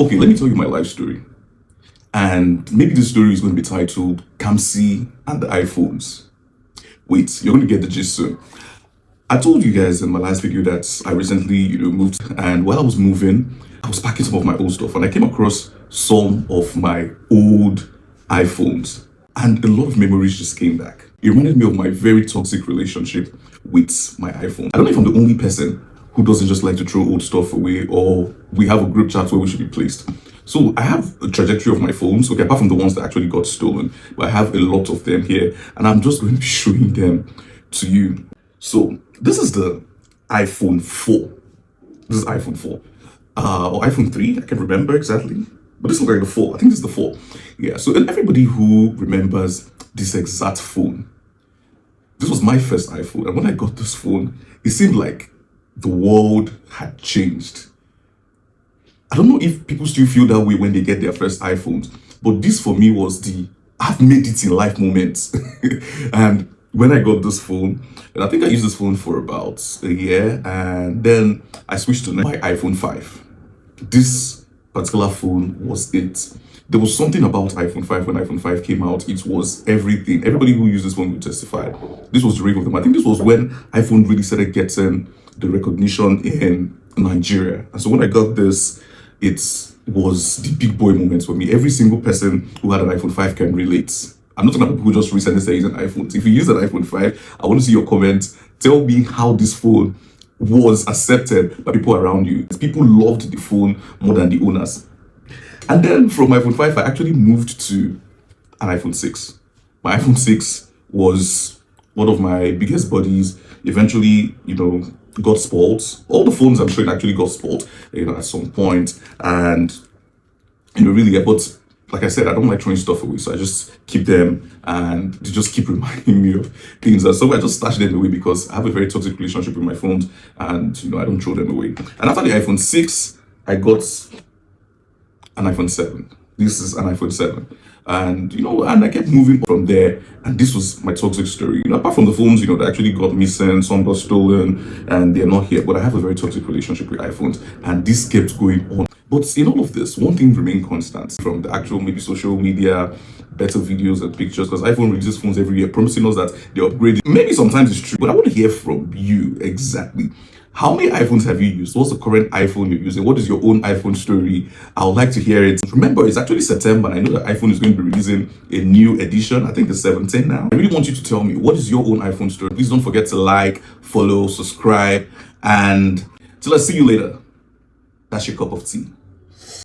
Okay, let me tell you my life story. And maybe this story is going to be titled Kamsi and the iPhones. Wait, you're going to get the gist soon. I told you guys in my last video that I recently, moved. And while I was moving, I was packing some of my old stuff and I came across some of my old iPhones. And a lot of memories just came back. It reminded me of my very toxic relationship with my iPhone. I don't know if I'm the only person who doesn't just like to throw old stuff away, or we have a group chat where we should be placed. So I have a trajectory of my phones, okay, apart from the ones that actually got stolen, but I have a lot of them here, and I'm just going to be showing them to you. So this is the iPhone 4. This is iPhone 4. Or iPhone 3, I can't remember exactly. But this looks like the 4. I think this is the 4. Yeah, so everybody who remembers this exact phone, this was my first iPhone. And when I got this phone, it seemed like the world had changed. I don't know if people still feel that way when they get their first iPhones, but this for me was the I've made it in life moment. And when I got this phone, and I think I used this phone for about a year, and then I switched to my iPhone 5. This particular phone was it. There was something about iPhone 5 when iPhone 5 came out. It was everything. Everybody who used this phone would testify. This was the rave of them. I think this was when iPhone really started getting the recognition in Nigeria. And so when I got this, it was the big boy moment for me. Every single person who had an iPhone 5 can relate. I'm not talking about people who just recently started using iPhones. If you use an iPhone 5, I want to see your comments. Tell me how this phone was accepted by people around you. People loved the phone more than the owners. And then from iPhone 5, I actually moved to an iPhone 6. My iPhone 6 was one of my biggest buddies. Eventually, got spoiled. All the phones I'm showing actually got spoiled, at some point. And, really, but like I said, I don't like throwing stuff away. So I just keep them and they just keep reminding me of things. And so I just stash them away because I have a very toxic relationship with my phones and, I don't throw them away. And after the iPhone 6, I got an iPhone 7. This is an iPhone 7. And, and I kept moving from there. And this was my toxic story. Apart from the phones, that actually got missing, some got stolen, and they're not here. But I have a very toxic relationship with iPhones. And this kept going on. But in all of this, one thing remained constant from the actual, maybe social media, better videos and pictures, because iPhone releases phones every year, promising us that they upgrade. Maybe sometimes it's true, but I want to hear from you exactly. How many iPhones have you used? What's the current iPhone you're using? What is your own iPhone story? I would like to hear it. Remember, it's actually September, and I know that iPhone is going to be releasing a new edition. I think the 17 now. I really want you to tell me, what is your own iPhone story? Please don't forget to like, follow, subscribe, and till I see you later. That's your cup of tea.